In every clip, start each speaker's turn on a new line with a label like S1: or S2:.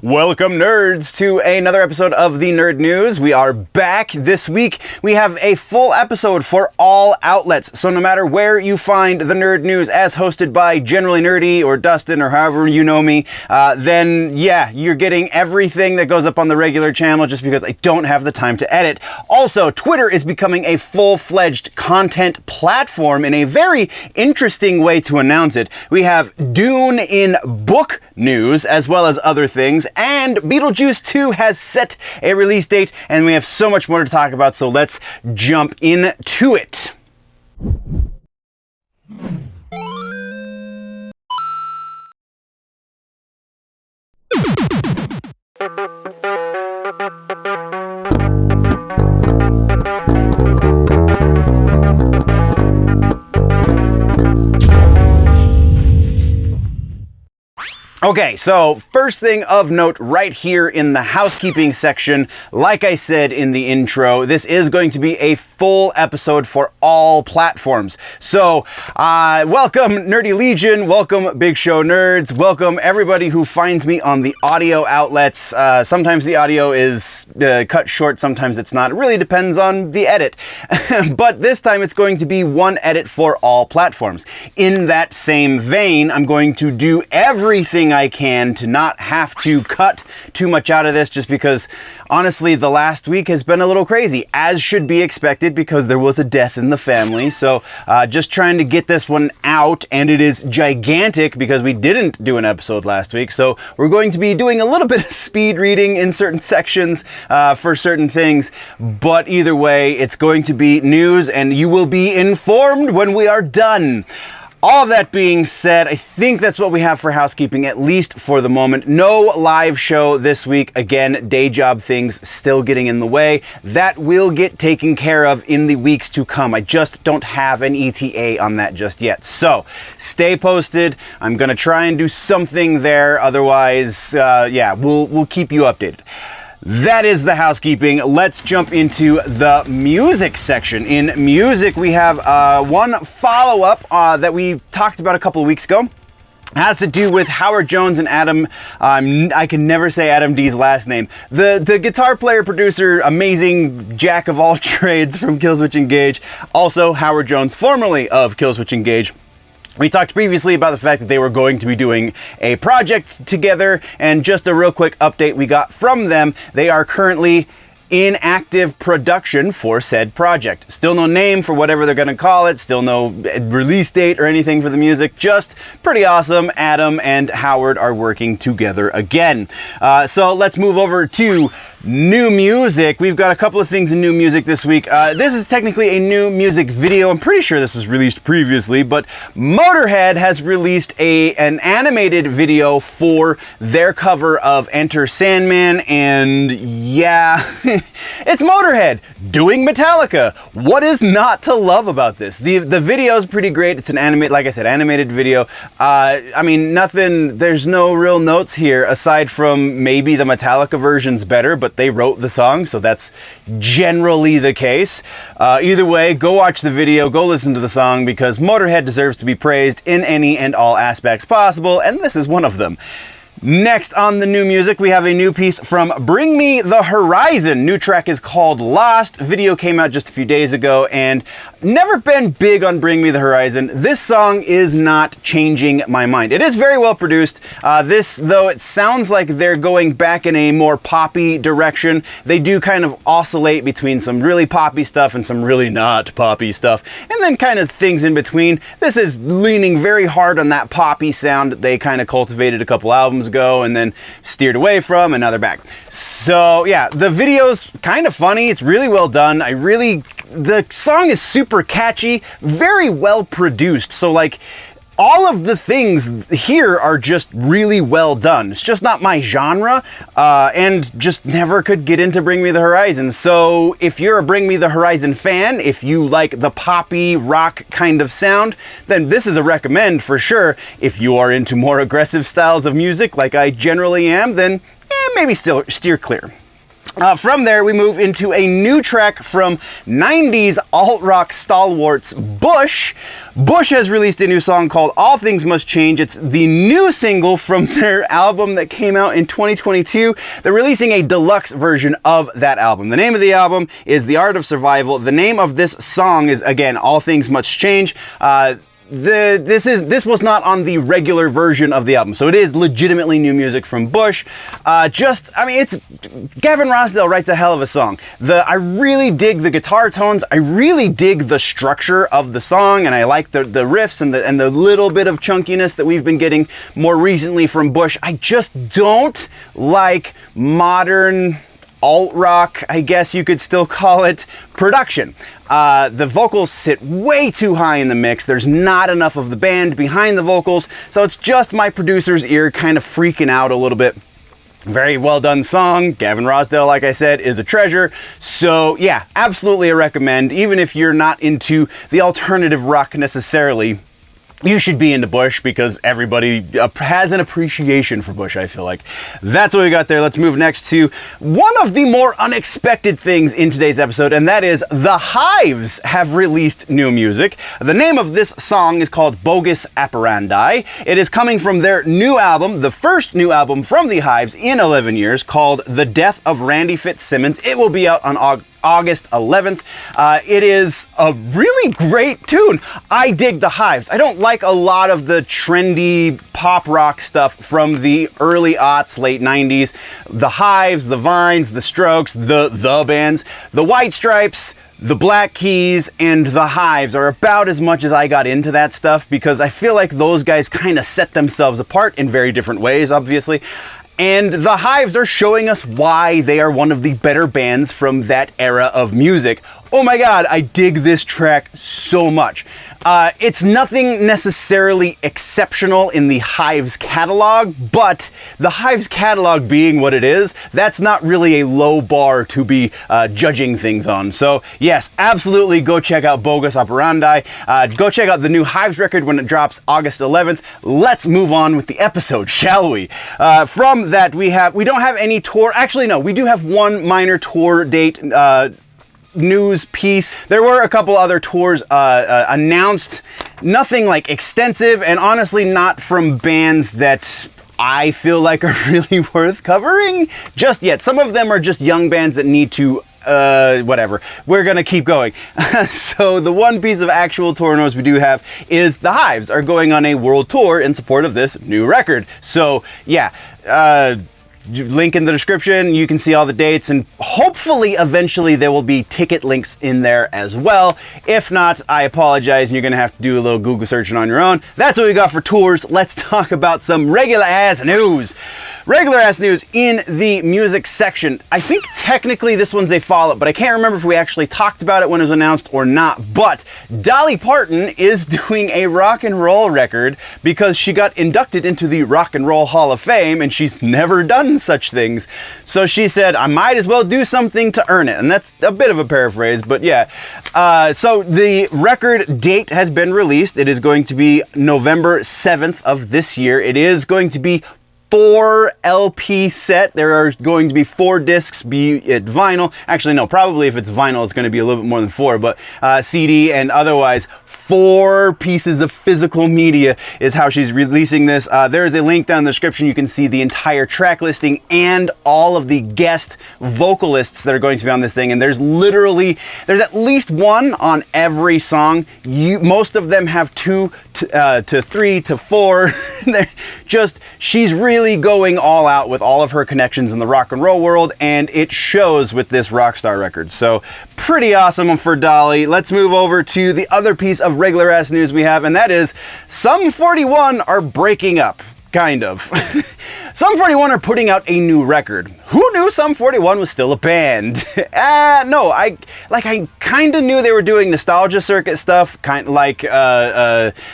S1: Welcome, nerds, to another episode of the Nerd News. We are back this week. We have a full episode for all outlets. So no matter where you find the Nerd News, as hosted by Generally Nerdy or Dustin or however you know me, then yeah, you're getting everything that goes up on the regular channel just because I don't have the time to edit. Also, Twitter is becoming a full-fledged content platform in a very interesting way to announce it. We have Dune in book news as well as other things, and Beetlejuice 2 has set a release date, and we have so much more to talk about, so let's jump into it. Okay, so first thing of note right here in the housekeeping section, like I said in the intro, this is going to be a full episode for all platforms. So, welcome Nerdy Legion, welcome Big Show Nerds, welcome everybody who finds me on the audio outlets. Sometimes the audio is cut short, sometimes it's not. It really depends on the edit. But this time it's going to be one edit for all platforms. In that same vein, I'm going to do everything I can to not have to cut too much out of this, just because honestly the last week has been a little crazy, as should be expected because there was a death in the family. So just trying to get this one out, and it is gigantic because we didn't do an episode last week, so we're going to be doing a little bit of speed reading in certain sections for certain things, but either way it's going to be news and you will be informed when we are done. All of that being said, I think that's what we have for housekeeping, at least for the moment. No live show this week. Again, day job things still getting in the way. That will get taken care of in the weeks to come. I just don't have an ETA on that just yet. So stay posted. I'm going to try and do something there. Otherwise, yeah, we'll keep you updated. That is the housekeeping. Let's jump into the music section. In music, we have one follow-up that we talked about a couple of weeks ago. It has to do with Howard Jones and Adam, I can never say Adam D's last name. The guitar player, producer, amazing jack of all trades from Killswitch Engage. Also, Howard Jones, formerly of Killswitch Engage. We talked previously about the fact that they were going to be doing a project together, and just a real quick update we got from them. They are currently in active production for said project. Still no name for whatever they're going to call it, still no release date or anything for the music, just pretty awesome. Adam and Howard are working together again. So let's move over to new music. We've got a couple of things in new music this week. This is technically a new music video. I'm pretty sure this was released previously, but Motorhead has released an animated video for their cover of Enter Sandman, and yeah, it's Motorhead doing Metallica. What is not to love about this? The video is pretty great. It's an animated video. I mean, nothing, there's no real notes here aside from maybe the Metallica version's better, but they wrote the song, so that's generally the case. Either way, go watch the video, go listen to the song, because Motorhead deserves to be praised in any and all aspects possible, and this is one of them. Next on the new music, we have a new piece from Bring Me the Horizon. New track is called Lost. Video came out just a few days ago, and never been big on Bring Me the Horizon. This song is not changing my mind. It is very well produced. This, though, it sounds like they're going back in a more poppy direction. They do kind of oscillate between some really poppy stuff and some really not poppy stuff, and then kind of things in between. This is leaning very hard on that poppy sound that they kind of cultivated a couple albums ago and then steered away from, and now they're back. So yeah, the video's kind of funny. It's really well done. The song is super catchy, very well produced. So like, all of the things here are just really well done. It's just not my genre, and just never could get into Bring Me the Horizon. So if you're a Bring Me the Horizon fan, if you like the poppy rock kind of sound, then this is a recommend for sure. If you are into more aggressive styles of music like I generally am, then maybe still steer clear. From there, we move into a new track from 90s alt-rock stalwarts Bush. Bush has released a new song called All Things Must Change. It's the new single from their album that came out in 2022. They're releasing a deluxe version of that album. The name of the album is The Art of Survival. The name of this song is, again, All Things Must Change. This was not on the regular version of the album, so it is legitimately new music from Bush. It's Gavin Rossdale writes a hell of a song. I really dig the guitar tones. I really dig the structure of the song, and I like the riffs and the little bit of chunkiness that we've been getting more recently from Bush. I just don't like modern alt-rock, I guess you could still call it, production. The vocals sit way too high in the mix. There's not enough of the band behind the vocals, so it's just my producer's ear kind of freaking out a little bit. Very well done song. Gavin Rossdale, like I said, is a treasure. So yeah, absolutely a recommend. Even if you're not into the alternative rock necessarily, you should be into Bush because everybody has an appreciation for Bush, I feel like. That's what we got there. Let's move next to one of the more unexpected things in today's episode, and that is The Hives have released new music. The name of this song is called Bogus Operandi. It is coming from their new album, the first new album from The Hives in 11 years, called The Death of Randy Fitzsimmons. It will be out on August 11th. It is a really great tune. I dig The Hives. I don't like a lot of the trendy pop rock stuff from the early aughts, late 90s. The Hives, the Vines, the Strokes, the bands, the White Stripes, the Black Keys, and the Hives are about as much as I got into that stuff because I feel like those guys kind of set themselves apart in very different ways, obviously. And the Hives are showing us why they are one of the better bands from that era of music. Oh my god, I dig this track so much. It's nothing necessarily exceptional in the Hives catalog, but the Hives catalog being what it is, that's not really a low bar to be judging things on. So yes, absolutely go check out Bogus Operandi. Go check out the new Hives record when it drops August 11th. Let's move on with the episode, shall we? From that, we don't have any tour. Actually, no, we do have one minor tour date news piece. There were a couple other tours announced, nothing like extensive, and honestly not from bands that I feel like are really worth covering just yet. Some of them are just young bands that need to whatever. We're gonna keep going. So the one piece of actual tour news we do have is the Hives are going on a world tour in support of this new record. So yeah, link in the description, you can see all the dates, and hopefully eventually there will be ticket links in there as well. If not, I apologize, and you're gonna have to do a little Google searching on your own. That's what we got for tours. Let's talk about some regular ass news. Regular ass news in the music section. I think technically this one's a follow-up, but I can't remember if we actually talked about it when it was announced or not. But Dolly Parton is doing a rock and roll record because she got inducted into the Rock and Roll Hall of Fame, and she's never done such things. So she said, I might as well do something to earn it. And that's a bit of a paraphrase, but yeah. So the record date has been released. It is going to be November 7th of this year. It is going to be 4 LP set. There are going to be 4 discs, be it vinyl. Actually, no, probably if it's vinyl, it's going to be a little bit more than 4, but CD and otherwise 4 pieces of physical media is how she's releasing this. There is a link down in the description. You can see the entire track listing and all of the guest vocalists that are going to be on this thing. And there's at least one on every song. Most of them have 2 to 3 to 4. She's really going all out with all of her connections in the rock and roll world, and it shows with this Rockstar record. So pretty awesome for Dolly. Let's move over to the other piece of regular ass news we have, and that is Sum 41 are breaking up. Kind of. Sum 41 are putting out a new record. Who knew Sum 41 was still a band? No, I kind of knew they were doing nostalgia circuit stuff, kind of like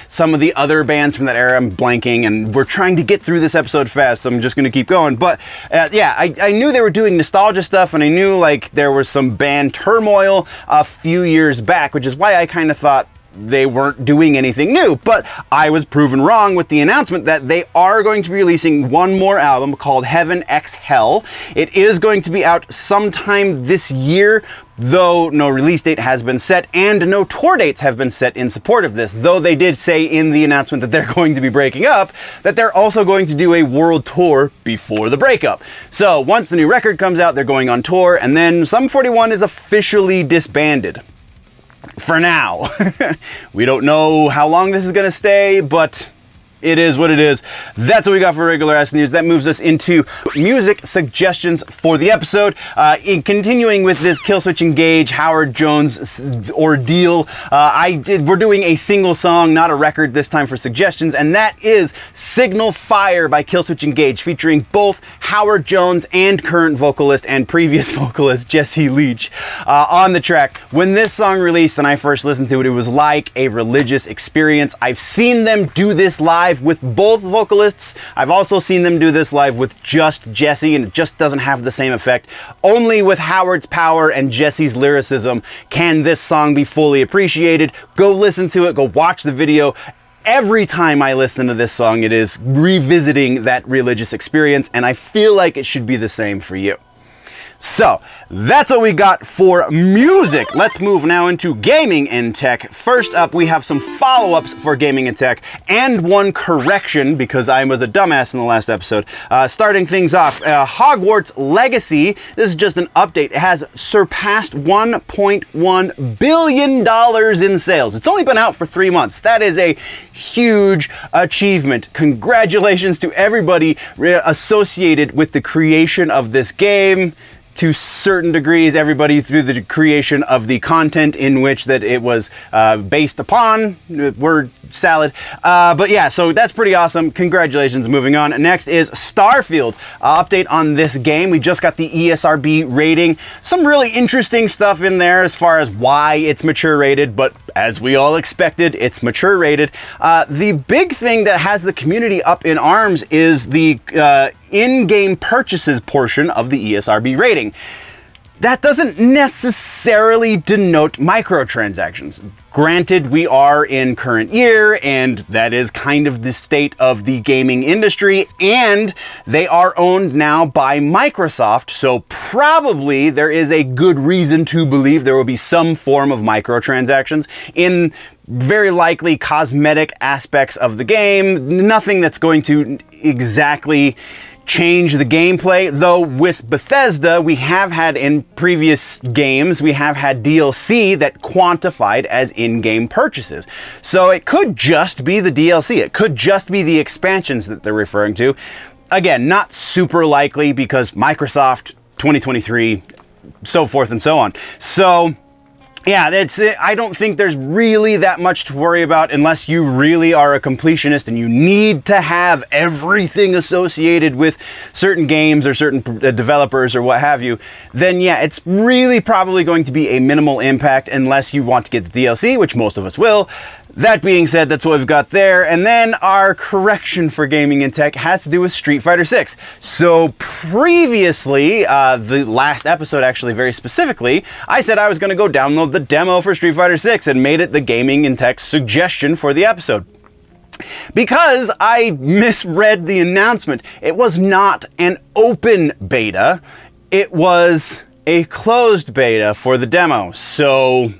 S1: some of the other bands from that era. I'm blanking, and we're trying to get through this episode fast, so I'm just going to keep going. But yeah, I knew they were doing nostalgia stuff, and I knew like there was some band turmoil a few years back, which is why I kind of thought, they weren't doing anything new. But I was proven wrong with the announcement that they are going to be releasing one more album called Heaven X Hell. It is going to be out sometime this year, though no release date has been set and no tour dates have been set in support of this, though they did say in the announcement that they're going to be breaking up, that they're also going to do a world tour before the breakup. So once the new record comes out, they're going on tour, and then Sum 41 is officially disbanded. For now. We don't know how long this is going to stay, but it is what it is. That's what we got for regular ass news. That moves us into music suggestions for the episode. In continuing with this Killswitch Engage Howard Jones ordeal, we're doing a single song, not a record this time for suggestions, and that is Signal Fire by Killswitch Engage, featuring both Howard Jones and current vocalist and previous vocalist Jesse Leach on the track. When this song released and I first listened to it, it was like a religious experience. I've seen them do this live with both vocalists. I've also seen them do this live with just Jesse, and it just doesn't have the same effect. Only with Howard's power and Jesse's lyricism can this song be fully appreciated. Go listen to it, go watch the video. Every time I listen to this song, it is revisiting that religious experience, and I feel like it should be the same for you. So, that's what we got for music. Let's move now into gaming and tech. First up, we have some follow-ups for gaming and tech, and one correction, because I was a dumbass in the last episode. Starting things off, Hogwarts Legacy, this is just an update. It has surpassed $1.1 billion in sales. It's only been out for 3 months. That is a huge achievement. Congratulations to everybody associated with the creation of this game. To certain degrees, everybody through the creation of the content in which that it was based upon, word salad. But yeah, so that's pretty awesome. Congratulations. Moving on. Next is Starfield. Update on this game. We just got the ESRB rating. Some really interesting stuff in there as far as why it's mature rated, but as we all expected, it's mature rated. The big thing that has the community up in arms is the in-game purchases portion of the ESRB rating. That doesn't necessarily denote microtransactions. Granted, we are in current year, and that is kind of the state of the gaming industry, and they are owned now by Microsoft, so probably there is a good reason to believe there will be some form of microtransactions in very likely cosmetic aspects of the game. Nothing that's going to exactly change the gameplay, though with Bethesda, we have had in previous games, we have had DLC that quantified as in-game purchases. So it could just be the DLC. It could just be the expansions that they're referring to. Again, not super likely because Microsoft 2023, so forth and so on. So yeah, that's it. I don't think there's really that much to worry about unless you really are a completionist and you need to have everything associated with certain games or certain developers or what have you. Then yeah, it's really probably going to be a minimal impact unless you want to get the DLC, which most of us will. That being said, that's what we've got there. And then our correction for gaming and tech has to do with Street Fighter 6. So previously, the last episode actually very specifically, I said I was going to go download the demo for Street Fighter 6 and made it the gaming and tech suggestion for the episode. Because I misread the announcement. It was not an open beta. It was a closed beta for the demo. So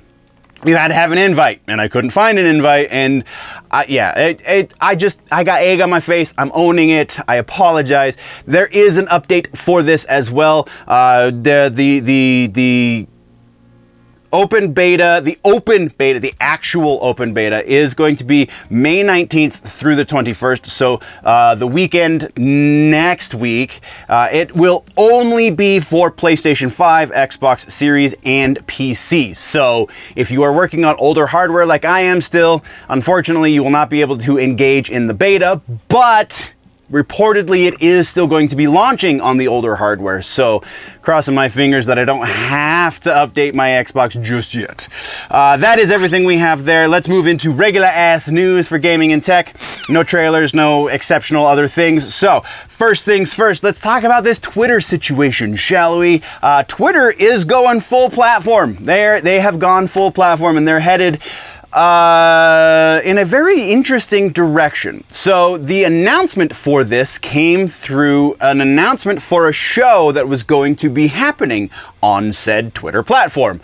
S1: you had to have an invite, and I couldn't find an invite, and I got egg on my face. I'm owning it. I apologize. There is an update for this as well. The open beta, the actual open beta is going to be May 19th through the 21st. So the weekend next week, it will only be for PlayStation 5, Xbox Series, and PC. So if you are working on older hardware like I am still, unfortunately, you will not be able to engage in the beta, but reportedly it is still going to be launching on the older hardware, so crossing my fingers that I don't have to update my Xbox just yet. That is everything we have there. Let's move into regular ass news for gaming and tech. No trailers, no exceptional other things. So first things first, let's talk about this Twitter situation, shall we? Twitter is going full platform. They have gone full platform, and they're headed in a very interesting direction. So the announcement for this came through an announcement for a show that was going to be happening on said Twitter platform.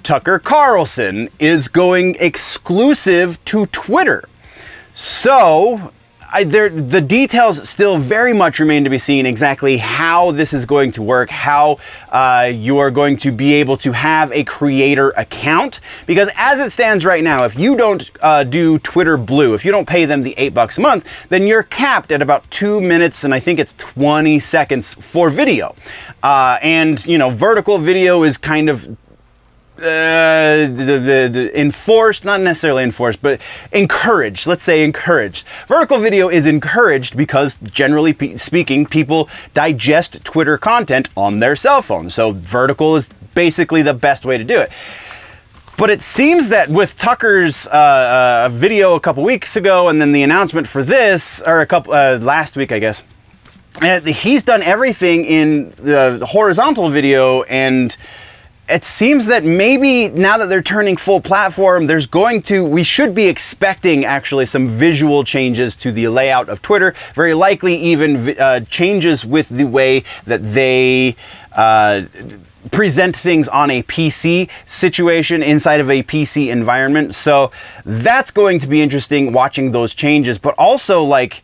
S1: Tucker Carlson is going exclusive to Twitter. So the details still very much remain to be seen exactly how this is going to work, how you are going to be able to have a creator account. Because as it stands right now, if you don't do Twitter Blue, if you don't pay them the $8 a month, then you're capped at about 2 minutes and I think it's 20 seconds for video. And, you know, vertical video is kind of enforced, not necessarily enforced, but encouraged. Let's say encouraged. Vertical video is encouraged because, generally speaking, people digest Twitter content on their cell phone. So vertical is basically the best way to do it. But it seems that with Tucker's video a couple weeks ago, and then the announcement for this, or last week, I guess, he's done everything in the horizontal video, and it seems that maybe now that they're turning full platform, we should be expecting actually some visual changes to the layout of Twitter. Very likely even changes with the way that they present things on a PC situation inside of a PC environment. So that's going to be interesting watching those changes, but also like,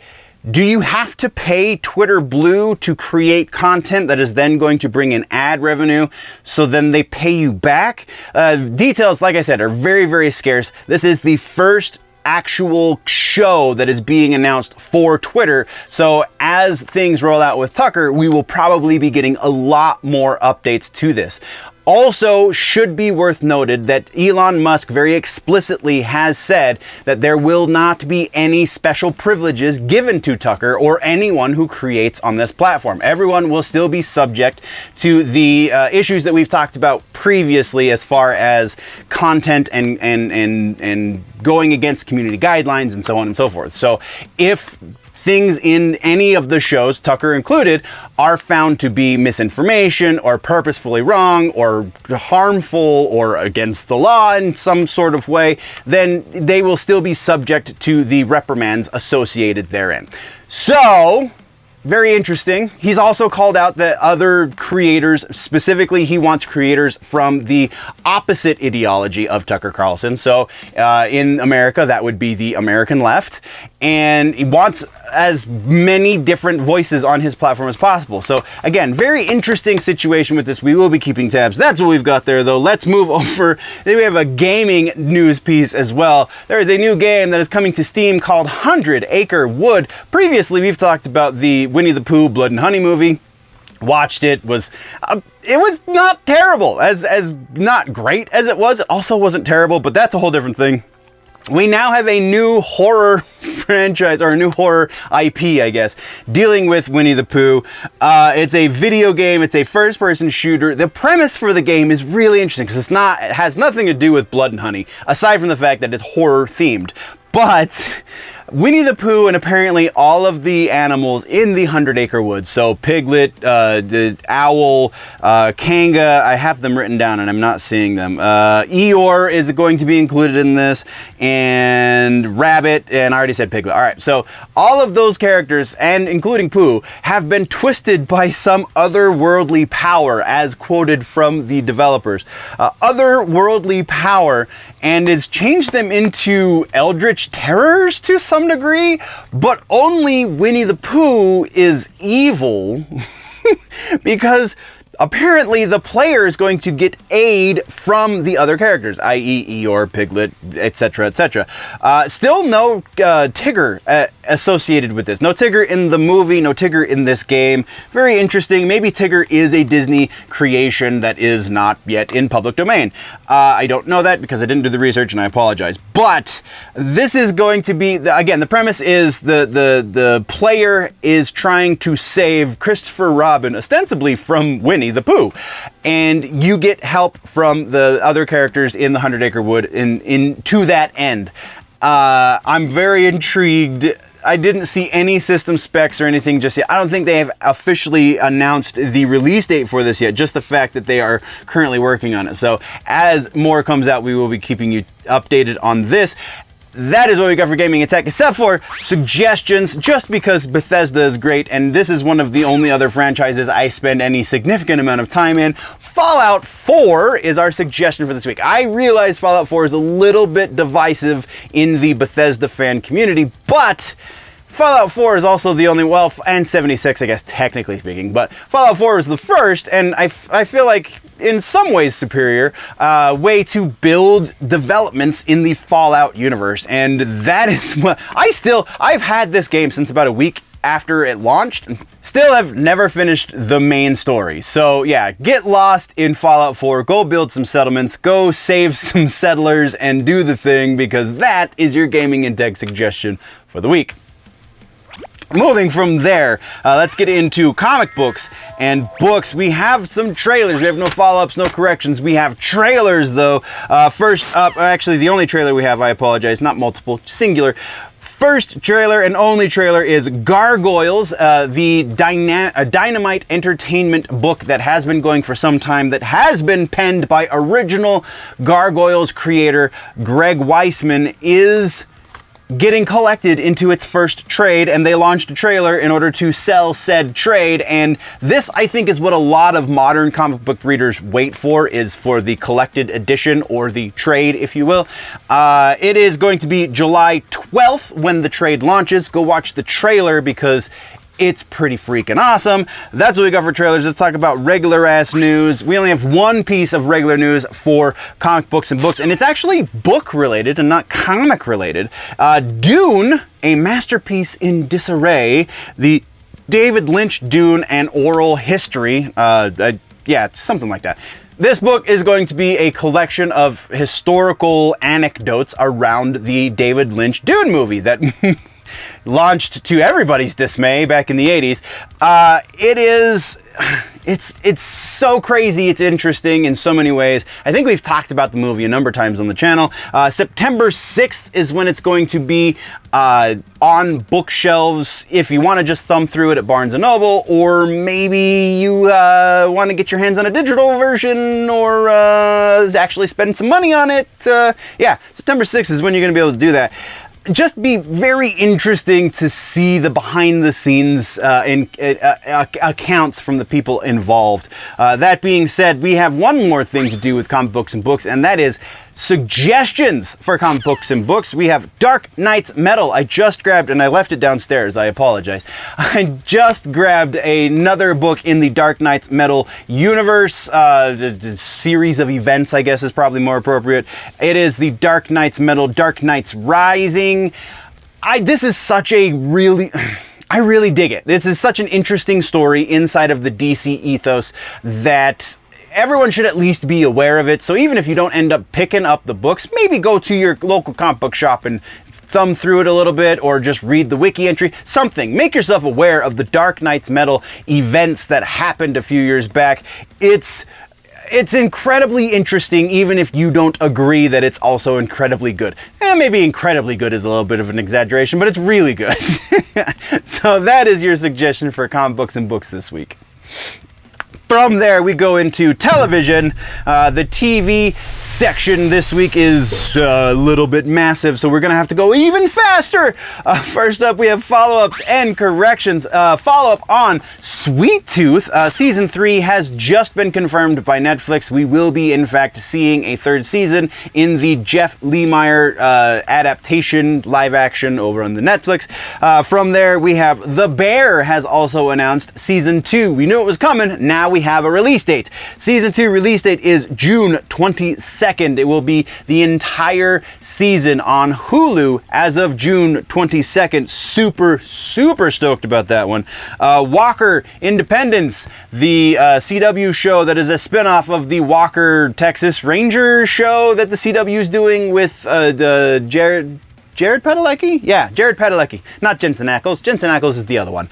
S1: do you have to pay Twitter Blue to create content that is then going to bring in ad revenue, so then they pay you back? Details, like I said, are very, very scarce. This is the first actual show that is being announced for Twitter. So as things roll out with Tucker, we will probably be getting a lot more updates to this. Also, should be worth noted that Elon Musk very explicitly has said that there will not be any special privileges given to Tucker or anyone who creates on this platform. Everyone will still be subject to the issues that we've talked about previously as far as content and going against community guidelines and so on and so forth. So if things in any of the shows, Tucker included, are found to be misinformation or purposefully wrong or harmful or against the law in some sort of way, then they will still be subject to the reprimands associated therein. So, very interesting. He's also called out that other creators, specifically he wants creators from the opposite ideology of Tucker Carlson. So in America, that would be the American left. And he wants as many different voices on his platform as possible. So again, very interesting situation with this. We will be keeping tabs. That's what we've got there, though. Let's move over. Then we have a gaming news piece as well. There is a new game that is coming to Steam called 100 Acre Wood. Previously, we've talked about the Winnie the Pooh Blood and Honey movie. Watched it, it was not terrible, as not great as it was. It also wasn't terrible, but that's a whole different thing. We now have a new horror franchise, or a new horror IP, I guess, dealing with Winnie the Pooh. It's a video game. It's a first-person shooter. The premise for the game is really interesting because it has nothing to do with Blood and Honey, aside from the fact that it's horror-themed. But Winnie the Pooh and apparently all of the animals in the 100 Acre Wood, so Piglet, the owl, Kanga, I have them written down and I'm not seeing them. Eeyore is going to be included in this, and Rabbit, and I already said Piglet. All right, so all of those characters, and including Pooh, have been twisted by some otherworldly power, as quoted from the developers. Otherworldly power, and has changed them into eldritch terrors to some degree, but only Winnie the Pooh is evil because apparently the player is going to get aid from the other characters, i.e. Eeyore, Piglet, etc., etc. Still no Tigger associated with this. No Tigger in the movie, no Tigger in this game. Very interesting. Maybe Tigger is a Disney creation that is not yet in public domain. I don't know that because I didn't do the research and I apologize. But this is going to be, again, the premise is the player is trying to save Christopher Robin, ostensibly from Winnie the Pooh, and you get help from the other characters in the 100 Acre Wood to that end. I'm very intrigued. I didn't see any system specs or anything just yet. I don't think they have officially announced the release date for this yet, just the fact that they are currently working on it. So as more comes out, we will be keeping you updated on this. That is what we got for Gaming and Tech, except for suggestions, just because Bethesda is great, and this is one of the only other franchises I spend any significant amount of time in. Fallout 4 is our suggestion for this week. I realize Fallout 4 is a little bit divisive in the Bethesda fan community, but Fallout 4 is also the only, well, and 76, I guess, technically speaking, but Fallout 4 is the first, and I feel like, in some ways superior, way to build developments in the Fallout universe, and that is what, I've had this game since about a week after it launched, and still have never finished the main story. So yeah, get lost in Fallout 4, go build some settlements, go save some settlers, and do the thing, because that is your Gaming and Tech suggestion for the week. Moving from there, let's get into comic books and books. We have some trailers. We have no follow-ups, no corrections. We have trailers, though. First up, actually, the only trailer we have, I apologize, not multiple, singular. First trailer and only trailer is Gargoyles, the Dynamite Entertainment book that has been going for some time, that has been penned by original Gargoyles creator Greg Weisman, is getting collected into its first trade, and they launched a trailer in order to sell said trade. And this, I think, is what a lot of modern comic book readers wait for, is for the collected edition, or the trade, if you will. It is going to be July 12th when the trade launches. Go watch the trailer, because it's pretty freaking awesome. That's what we got for trailers. Let's talk about regular ass news. We only have one piece of regular news for comic books and books, and it's actually book related and not comic related. Dune, a masterpiece in disarray, the David Lynch Dune and oral history. Yeah, it's something like that. This book is going to be a collection of historical anecdotes around the David Lynch Dune movie that launched to everybody's dismay back in the 80s. It's so crazy. It's interesting in so many ways. I think we've talked about the movie a number of times on the channel. September 6th is when it's going to be on bookshelves if you want to just thumb through it at Barnes & Noble, or maybe you want to get your hands on a digital version, or actually spend some money on it. Yeah, September 6th is when you're going to be able to do that. Just be very interesting to see the behind-the-scenes accounts from the people involved. That being said, we have one more thing to do with comic books and books, and that is suggestions for comic books and books. We have Dark Knight's Metal. I just grabbed, and I left it downstairs, I apologize. I just grabbed another book in the Dark Knight's Metal universe, series of events, I guess is probably more appropriate. It is the Dark Knight's Metal, Dark Knight's Rising. This is such a really... I really dig it. This is such an interesting story inside of the DC ethos that everyone should at least be aware of it. So even if you don't end up picking up the books, maybe go to your local comic book shop and thumb through it a little bit, or just read the wiki entry, something. Make yourself aware of the Dark Knight's Metal events that happened a few years back. It's incredibly interesting, even if you don't agree that it's also incredibly good. Maybe incredibly good is a little bit of an exaggeration, but it's really good. So that is your suggestion for comic books and books this week. From there, we go into television. The TV section this week is a little bit massive, so we're going to have to go even faster. First up, we have follow-ups and corrections. Follow-up on Sweet Tooth. Season 3 has just been confirmed by Netflix. We will be, in fact, seeing a third season in the Jeff Lemire adaptation live action over on the Netflix. From there, we have The Bear has also announced Season 2. We knew it was coming. Now we have a release date. Season 2 release date is June 22nd. It will be the entire season on Hulu as of June 22nd. Super stoked about that one. Walker Independence, the CW show that is a spinoff of the Walker Texas Ranger show that the CW is doing with Jared Padalecki? Yeah, Jared Padalecki. Not Jensen Ackles. Jensen Ackles is the other one.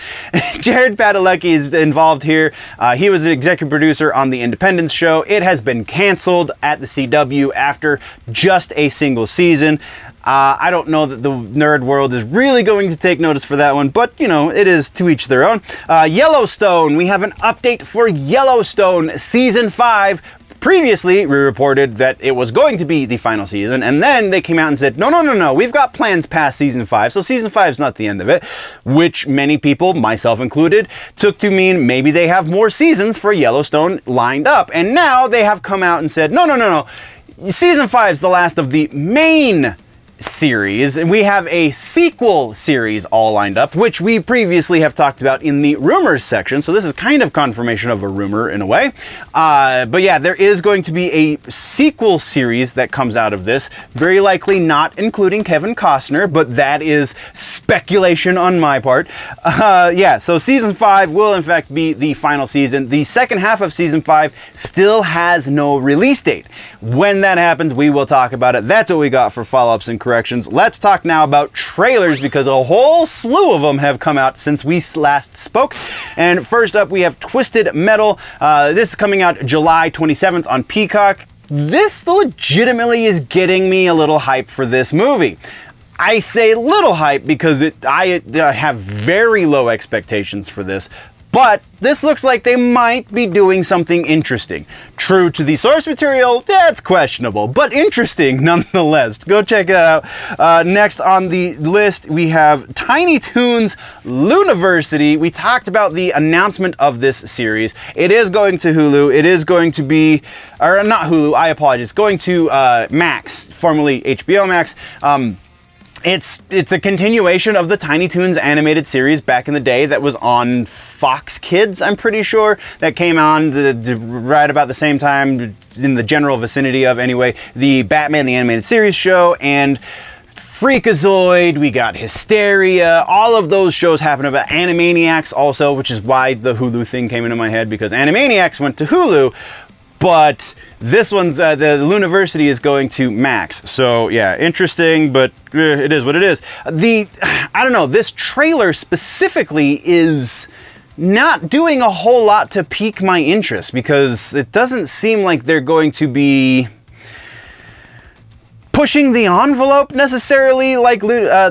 S1: Jared Padalecki is involved here. He was an executive producer on the Independence show. It has been canceled at the CW after just a single season. I don't know that the nerd world is really going to take notice for that one, but, you know, it is to each their own. Yellowstone, we have an update for Yellowstone Season 5. Previously, we reported that it was going to be the final season, and then they came out and said, no, we've got plans past Season 5, so Season 5 is not the end of it, which many people, myself included, took to mean maybe they have more seasons for Yellowstone lined up. And now they have come out and said, no. Season 5 is the last of the main series, and we have a sequel series all lined up, which we previously have talked about in the rumors section, so this is kind of confirmation of a rumor in a way. But yeah, there is going to be a sequel series that comes out of this, very likely not including Kevin Costner, but that is speculation on my part. Yeah, so Season 5 will in fact be the final season. The second half of Season 5 still has no release date. When that happens, we will talk about it. That's what we got for follow-ups and corrections. Let's talk now about trailers, because a whole slew of them have come out since we last spoke. And first up, we have Twisted Metal. This is coming out July 27th on Peacock. This legitimately is getting me a little hype for this movie. I say little hype because I have very low expectations for this. But this looks like they might be doing something interesting. True to the source material, that's questionable, but interesting nonetheless. Go check it out. Next on the list, we have Tiny Toons Looniversity. We talked about the announcement of this series. It is going to Hulu. It is going to be, or not Hulu, I apologize. It's going to Max, formerly HBO Max. It's a continuation of the Tiny Toons animated series back in the day that was on Fox Kids, I'm pretty sure, that came on right about the same time, in the general vicinity of, anyway, the Batman the Animated Series show, and Freakazoid, we got Hysteria, all of those shows happen about Animaniacs also, which is why the Hulu thing came into my head, because Animaniacs went to Hulu, but this one's, the Looniversity is going to Max. So yeah, interesting, but it is what it is. I don't know, this trailer specifically is not doing a whole lot to pique my interest, because it doesn't seem like they're going to be pushing the envelope necessarily like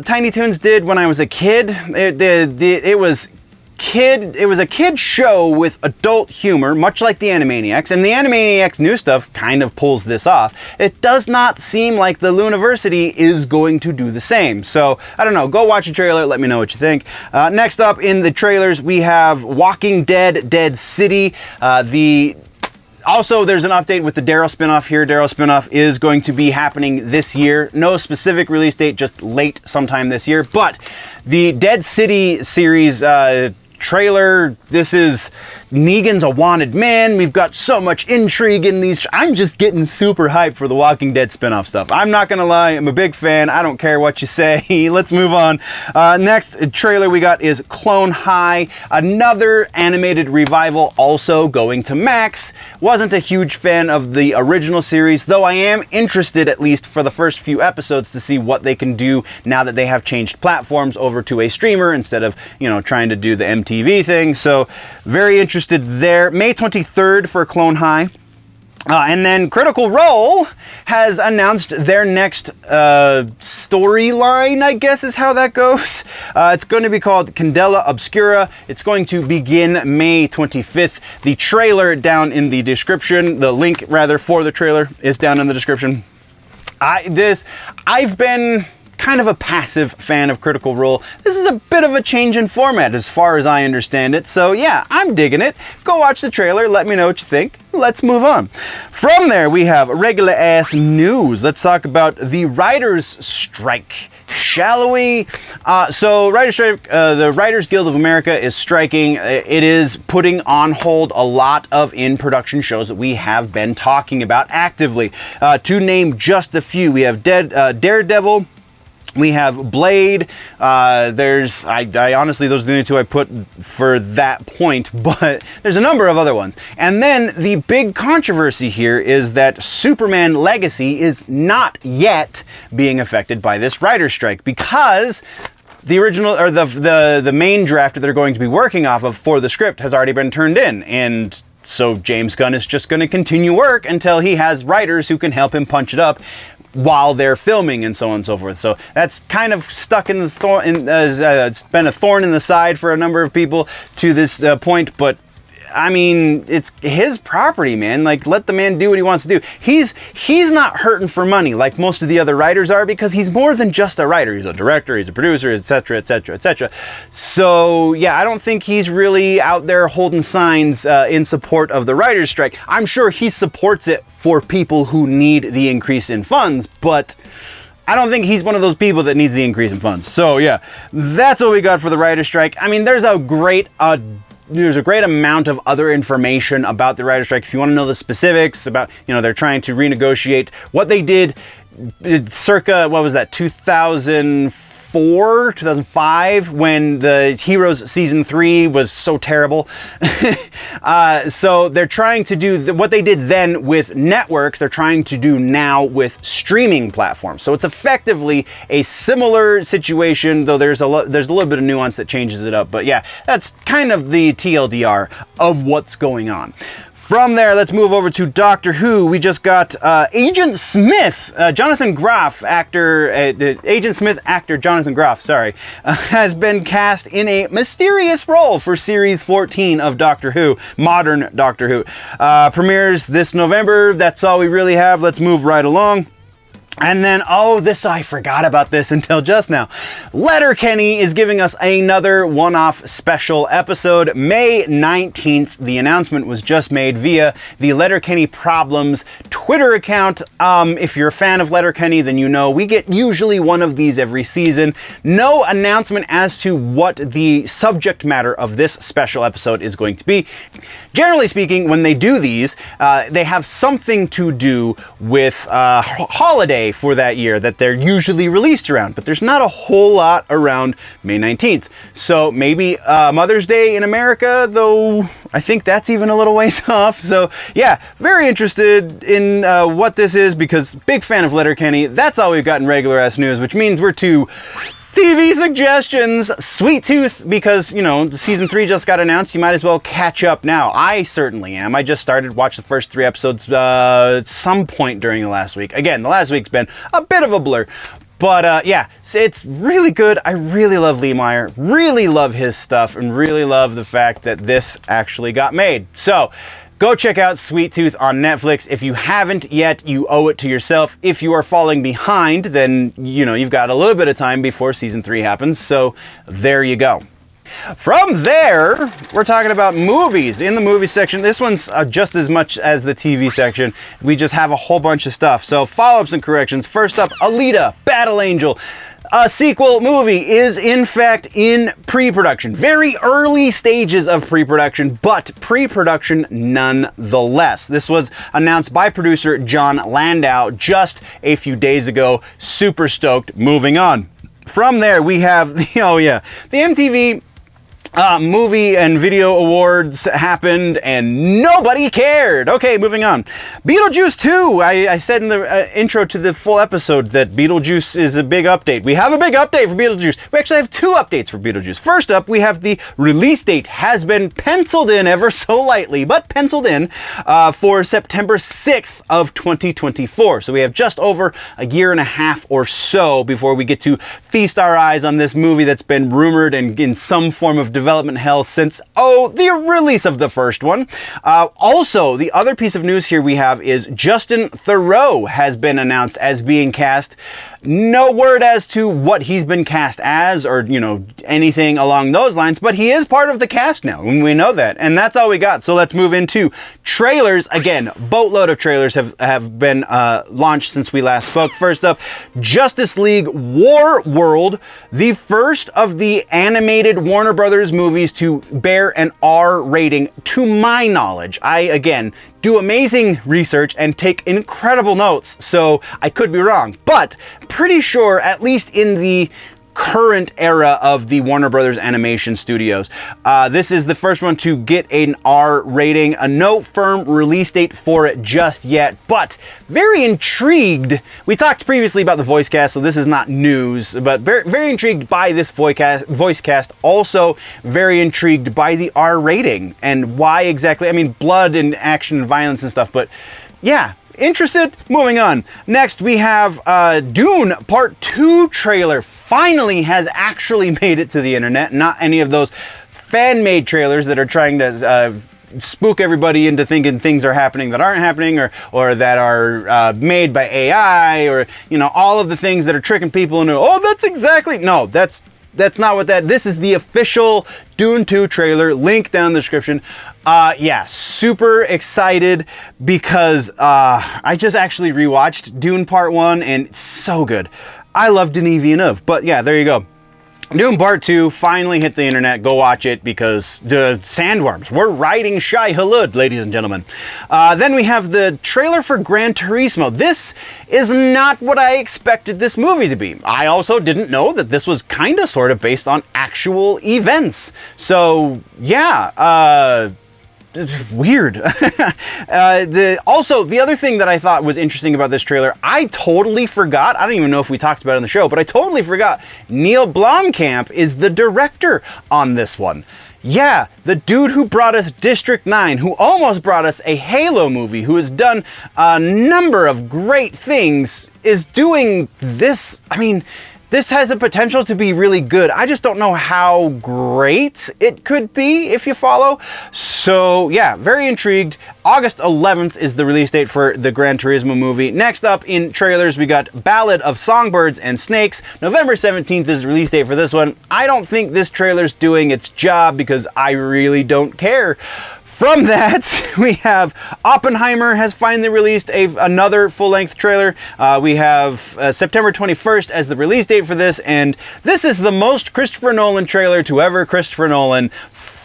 S1: Tiny Toons did when I was a kid. It was a kid show with adult humor, much like the Animaniacs, and the Animaniacs new stuff kind of pulls this off. It does not seem like the Looniversity is going to do the same. So, I don't know, go watch the trailer, let me know what you think. Next up in the trailers, we have Walking Dead, Dead City. Also, there's an update with the Daryl spinoff here. Daryl spinoff is going to be happening this year. No specific release date, just late sometime this year. But the Dead City series trailer, this is Negan's a wanted man. We've got so much intrigue in these. I'm just getting super hyped for the Walking Dead spinoff stuff. I'm not gonna lie, I'm a big fan. I don't care what you say. Let's move on. Next trailer we got is Clone High, another animated revival, also going to Max. Wasn't a huge fan of the original series, though I am interested, at least for the first few episodes, to see what they can do now that they have changed platforms over to a streamer instead of, you know, trying to do the MTV thing. So very interested there. May 23rd for Clone High. And then Critical Role has announced their next storyline, I guess is how that goes. It's going to be called Candela Obscura. It's going to begin May 25th. The trailer down in the description, the link rather for the trailer is down in the description. I've been kind of a passive fan of Critical Role. This is a bit of a change in format as far as I understand it. So yeah, I'm digging it. Go watch the trailer. Let me know what you think. Let's move on. From there, we have regular ass news. Let's talk about the writers' strike. Shall we? So Writers' Strike, the Writers Guild of America is striking. It is putting on hold a lot of in-production shows that we have been talking about actively. To name just a few, we have Daredevil, we have Blade. I honestly, those are the only two I put for that point, but there's a number of other ones. And then the big controversy here is that Superman Legacy is not yet being affected by this writer's strike, because the original, or the main draft that they're going to be working off of for the script has already been turned in, and so James Gunn is just going to continue work until he has writers who can help him punch it up. while they're filming and so on and so forth. So that's kind of stuck in the thorn. It's been a thorn in the side for a number of people to this point, but I mean, it's his property, man. Like, let the man do what he wants to do. He's not hurting for money like most of the other writers are, because he's more than just a writer. He's a director, he's a producer, etc., etc., etc. So yeah, I don't think he's really out there holding signs in support of the writer's strike. I'm sure he supports it for people who need the increase in funds, but I don't think he's one of those people that needs the increase in funds. So yeah, that's what we got for the writer's strike. I mean, there's a great amount of other information about the writer's strike. If you want to know the specifics about, they're trying to renegotiate what they did circa, what was that, 2004, 2005, when the Heroes Season 3 was so terrible. So they're trying to do what they did then with networks, they're trying to do now with streaming platforms. So it's effectively a similar situation, though there's a little bit of nuance that changes it up. But yeah, that's kind of the TLDR of what's going on. From there, let's move over to Doctor Who. We just got Agent Smith, Jonathan Groff, Agent Smith actor Jonathan Groff, has been cast in a mysterious role for Series 14 of Doctor Who, modern Doctor Who. Premieres this November. That's all we really have. Let's move right along. And then, I forgot about this until just now. Letterkenny is giving us another one-off special episode, May 19th. The announcement was just made via the Letterkenny Problems Twitter account. If you're a fan of Letterkenny, then you know we get usually one of these every season. No announcement as to what the subject matter of this special episode is going to be. Generally speaking, when they do these, they have something to do with holiday for that year that they're usually released around, but there's not a whole lot around May 19th. So maybe Mother's Day in America, though I think that's even a little ways off. So yeah, very interested in what this is, because big fan of Letterkenny. That's all we've got in regular ass news, which means we're to TV suggestions. Sweet Tooth, because, season 3 just got announced. You might as well catch up now. I certainly am. I just started watching the first 3 episodes at some point during the last week. Again, the last week's been a bit of a blur. But yeah, it's really good. I really love Lemire, really love his stuff, and really love the fact that this actually got made. So go check out Sweet Tooth on Netflix. If you haven't yet, you owe it to yourself. If you are falling behind, then, you've got a little bit of time before season 3 happens. So there you go. From there, we're talking about movies. In the movie section, this one's just as much as the TV section. We just have a whole bunch of stuff. So follow-ups and corrections. First up, Alita, Battle Angel. A sequel movie is in fact in pre-production. Very early stages of pre-production, but pre-production nonetheless. This was announced by producer John Landau just a few days ago. Super stoked. Moving on. From there, we have the MTV movie and video awards happened and nobody cared. Okay, moving on. Beetlejuice 2. I said in the intro to the full episode that Beetlejuice is a big update. We have a big update for Beetlejuice. We actually have 2 updates for Beetlejuice. First up, we have the release date has been penciled in ever so lightly, but penciled in for September 6th of 2024. So we have just over a year and a half or so before we get to feast our eyes on this movie that's been rumored and in some form of development hell since, the release of the first one. Also, the other piece of news here we have is Justin Theroux has been announced as being cast. No word as to what he's been cast as or, anything along those lines, but he is part of the cast now, and we know that. And that's all we got. So let's move into trailers. Again, boatload of trailers have been launched since we last spoke. First up, Justice League War World, the first of the animated Warner Brothers movies to bear an R rating, to my knowledge. I, again, do amazing research and take incredible notes, so I could be wrong, but pretty sure, at least in the current era of the Warner Brothers Animation Studios, this is the first one to get an R rating. No firm release date for it just yet, but very intrigued. We talked previously about the voice cast, so this is not news, but very, very intrigued by this voice cast. Also very intrigued by the R rating and why exactly. I mean, blood and action and violence and stuff, but yeah, Interested? Moving on. Next, we have Dune Part 2 trailer. Finally has actually made it to the internet. Not any of those fan-made trailers that are trying to spook everybody into thinking things are happening that aren't happening, or that are made by AI, or, you know, all of the things that are tricking people into, oh, that's exactly... No, that's not what that... This is the official Dune 2 trailer. Link down in the description. Yeah, super excited because I just actually rewatched Dune Part 1 and it's so good. I love Denis Villeneuve, but yeah, there you go. Dune Part 2 finally hit the internet. Go watch it because the sandworms, we're riding Shai Hulud, ladies and gentlemen. Then we have the trailer for Gran Turismo. This is not what I expected this movie to be. I also didn't know that this was kind of sort of based on actual events. So yeah, weird. Also, the other thing that I thought was interesting about this trailer, I totally forgot, I don't even know if we talked about it on the show, but I totally forgot Neil Blomkamp is the director on this one. Yeah, the dude who brought us District 9, who almost brought us a Halo movie, who has done a number of great things, is doing this. I mean, this has the potential to be really good. I just don't know how great it could be, if you follow. So yeah, very intrigued. August 11th is the release date for the Gran Turismo movie. Next up in trailers, we got Ballad of Songbirds and Snakes. November 17th is the release date for this one. I don't think this trailer's doing its job because I really don't care. From that, we have Oppenheimer has finally released another full-length trailer. We have September 21st as the release date for this, and this is the most Christopher Nolan trailer to ever Christopher Nolan,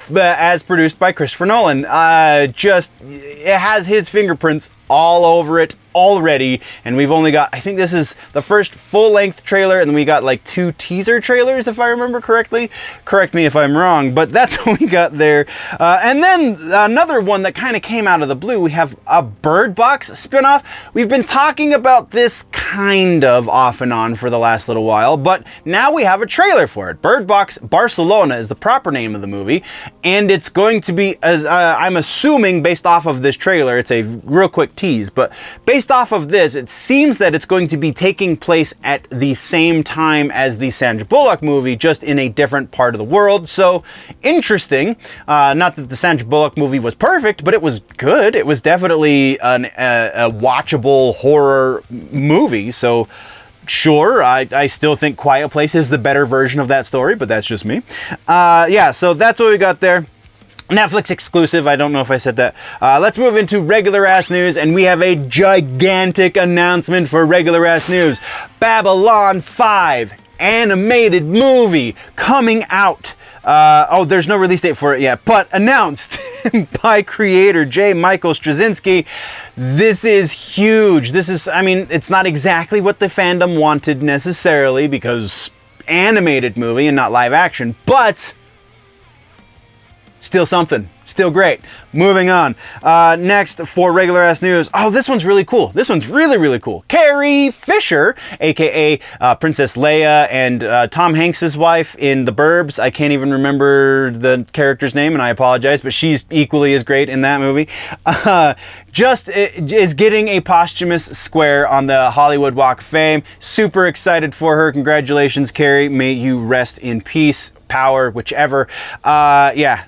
S1: as produced by Christopher Nolan. It has his fingerprints all over it already, and we've only got, I think this is the first full-length trailer, and then we got like 2 teaser trailers, if I remember correctly. Correct me if I'm wrong, but that's what we got there. And then another one that kind of came out of the blue, we have a Bird Box spinoff. We've been talking about this kind of off and on for the last little while, but now we have a trailer for it. Bird Box Barcelona is the proper name of the movie, and it's going to be, as I'm assuming based off of this trailer, it's a real quick tease, but based off of this, it seems that it's going to be taking place at the same time as the Sandra Bullock movie, just in a different part of the world. So interesting. Not that the Sandra Bullock movie was perfect, but it was good. It was definitely a watchable horror movie. So sure, I still think Quiet Place is the better version of that story, but that's just me. Yeah, so that's what we got there. Netflix exclusive, I don't know if I said that. Let's move into regular ass news, and we have a gigantic announcement for regular ass news. Babylon 5 animated movie coming out. Oh, there's no release date for it yet, but announced by creator J. Michael Straczynski. This is huge. This is, I mean, it's not exactly what the fandom wanted necessarily, because animated movie and not live action, but still something. Still great. Moving on. Next for regular ass news. Oh, this one's really cool. This one's really, really cool. Carrie Fisher, aka Princess Leia and Tom Hanks's wife in The Burbs. I can't even remember the character's name, and I apologize, but she's equally as great in that movie. Just is getting a posthumous square on the Hollywood Walk of Fame. Super excited for her. Congratulations, Carrie. May you rest in peace, power, whichever. Yeah,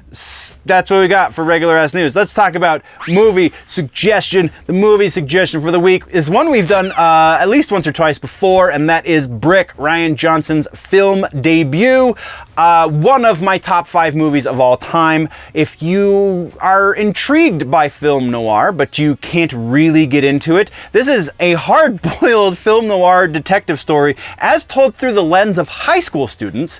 S1: that's what we got for regular ass news. Let's talk about movie suggestion. The movie suggestion for the week is one we've done at least once or twice before, and that is Brick, Rian Johnson's film debut. One of my top 5 movies of all time. If you are intrigued by film noir, but you can't really get into it, this is a hard-boiled film noir detective story as told through the lens of high school students,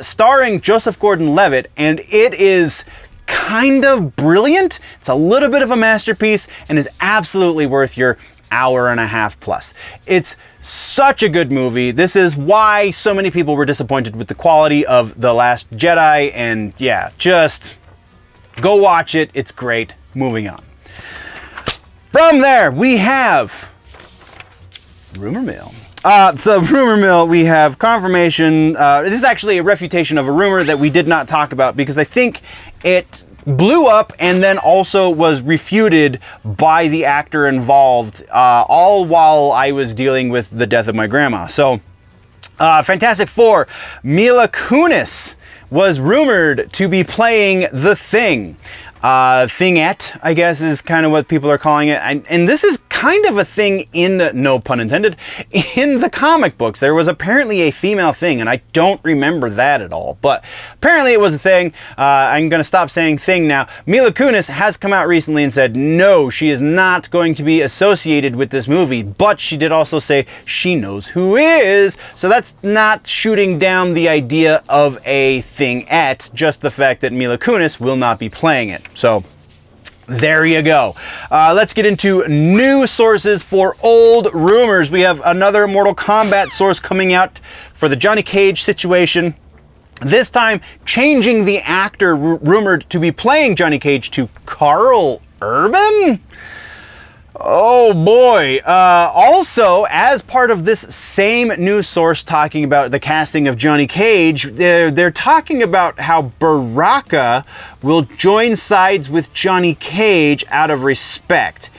S1: starring Joseph Gordon-Levitt, and it is kind of brilliant. It's a little bit of a masterpiece and is absolutely worth your hour and a half plus. It's such a good movie. This is why so many people were disappointed with the quality of The Last Jedi, and yeah, just go watch it. It's great. Moving on. From there, we have Rumor Mill. So Rumor Mill, we have confirmation. This is actually a refutation of a rumor that we did not talk about because I think it blew up and then also was refuted by the actor involved, all while I was dealing with the death of my grandma. So, Fantastic Four, Mila Kunis was rumored to be playing the Thing. Thingette, I guess, is kind of what people are calling it. And this is kind of a thing in, no pun intended, in the comic books. There was apparently a female Thing, and I don't remember that at all. But apparently it was a thing. I'm going to stop saying Thing now. Mila Kunis has come out recently and said, no, she is not going to be associated with this movie. But she did also say she knows who is. So that's not shooting down the idea of a Thingette, just the fact that Mila Kunis will not be playing it. So, there you go. Let's get into new sources for old rumors. We have another Mortal Kombat source coming out for the Johnny Cage situation. This time, changing the actor rumored to be playing Johnny Cage to Karl Urban? Oh boy. Also, as part of this same news source talking about the casting of Johnny Cage, they're talking about how Baraka will join sides with Johnny Cage out of respect.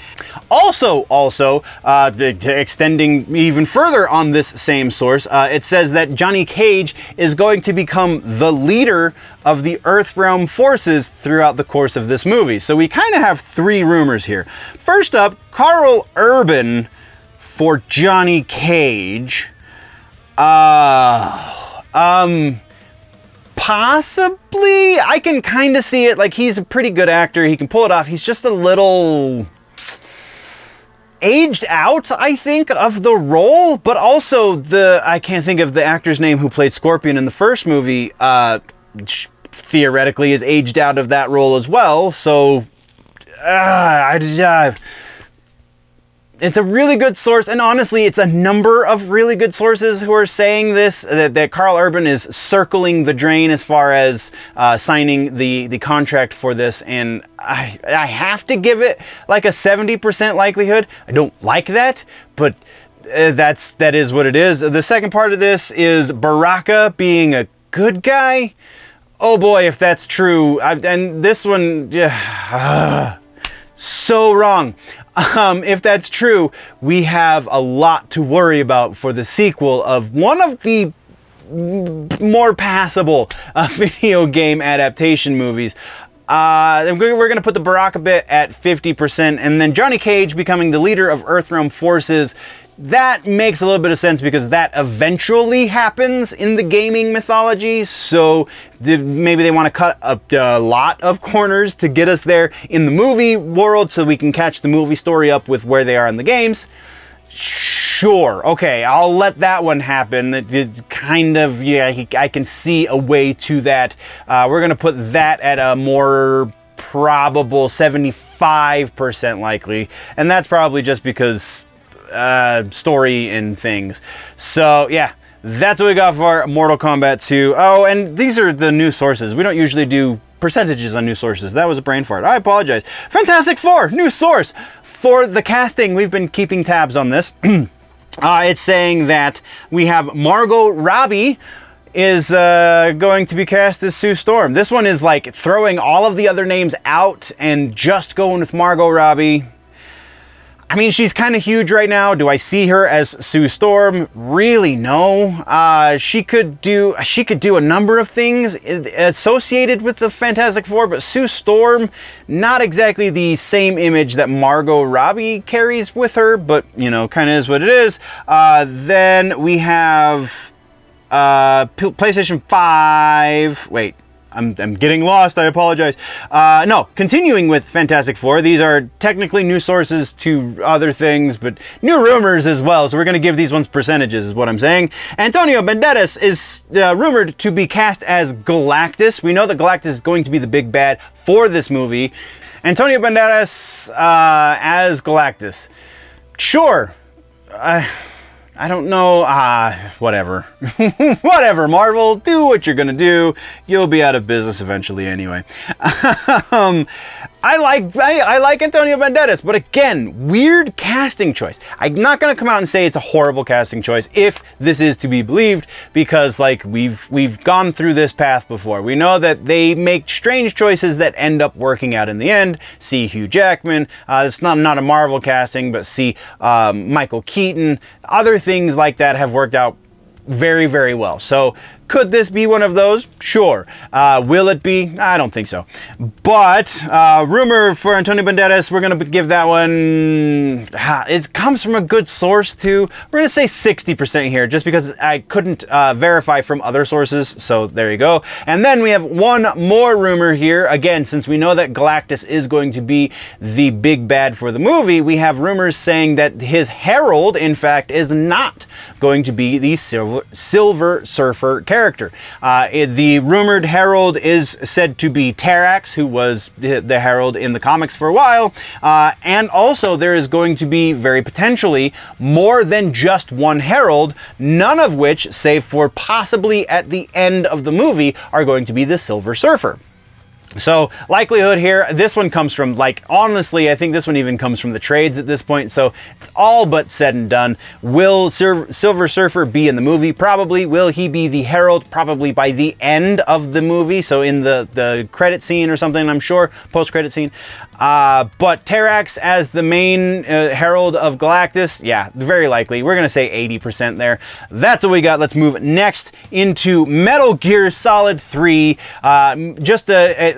S1: Also, extending even further on this same source, it says that Johnny Cage is going to become the leader of the Earthrealm forces throughout the course of this movie. So we kind of have three rumors here. First up, Karl Urban for Johnny Cage. Possibly. I can kind of see it. Like, he's a pretty good actor. He can pull it off. He's just a little aged out, I think, of the role, but also I can't think of the actor's name who played Scorpion in the first movie, theoretically is aged out of that role as well. So it's a really good source, and honestly, it's a number of really good sources who are saying this, that Karl Urban is circling the drain as far as signing the contract for this, and I have to give it like a 70% likelihood. I don't like that, but that is what it is. The second part of this is Baraka being a good guy. Oh boy, if that's true. And this one, so wrong. If that's true, we have a lot to worry about for the sequel of one of the more passable video game adaptation movies. We're going to put the Baraka bit at 50%, and then Johnny Cage becoming the leader of Earthrealm forces. That makes a little bit of sense because that eventually happens in the gaming mythology, so maybe they want to cut a lot of corners to get us there in the movie world so we can catch the movie story up with where they are in the games. Sure, okay, I'll let that one happen. It kind of, yeah, I can see a way to that. We're going to put that at a more probable 75% likely, and that's probably just because story and things. So yeah, that's what we got for Mortal Kombat 2. Oh, and these are the new sources. We don't usually do percentages on new sources. That was a brain fart. I apologize. Fantastic Four, new source. For the casting, we've been keeping tabs on this. It's saying that we have Margot Robbie is going to be cast as Sue Storm. This one is like throwing all of the other names out and just going with Margot Robbie. I mean, she's kind of huge right now. Do I see her as Sue Storm? Really, no. She could do a number of things associated with the Fantastic Four, but Sue Storm, not exactly the same image that Margot Robbie carries with her, but, you know, kind of is what it is. Then we have PlayStation 5. Wait. I'm getting lost, I apologize. No, continuing with Fantastic Four, these are technically new sources to other things, but new rumors as well, so we're going to give these ones percentages, is what I'm saying. Antonio Banderas is rumored to be cast as Galactus. We know that Galactus is going to be the big bad for this movie. Antonio Banderas as Galactus. Sure. I don't know, whatever. Whatever, Marvel, do what you're gonna do. You'll be out of business eventually anyway. I like Antonio Banderas, but again, weird casting choice. I'm not gonna come out and say it's a horrible casting choice if this is to be believed, because like we've gone through this path before. We know that they make strange choices that end up working out in the end. See Hugh Jackman. It's not a Marvel casting, but see Michael Keaton. Other things like that have worked out very, very well. So could this be one of those? Sure. Will it be? I don't think so. But rumor for Antonio Banderas, we're going to give that one, it comes from a good source too. We're going to say 60% here, just because I couldn't verify from other sources. So there you go. And then we have one more rumor here. Again, since we know that Galactus is going to be the big bad for the movie, we have rumors saying that his herald, in fact, is not going to be the Silver Surfer character. The rumored herald is said to be Terrax, who was the herald in the comics for a while, and also there is going to be very potentially more than just one herald, none of which, save for possibly at the end of the movie, are going to be the Silver Surfer. So likelihood here, this one comes from, like, honestly, I think this one even comes from the trades at this point. So it's all but said and done. Will Silver Surfer be in the movie? Probably. Will he be the herald? Probably by the end of the movie. So in the credit scene or something, I'm sure, post-credit scene. But Terrax as the main herald of Galactus, yeah, very likely. We're going to say 80% there. That's what we got. Let's move next into Metal Gear Solid 3. Just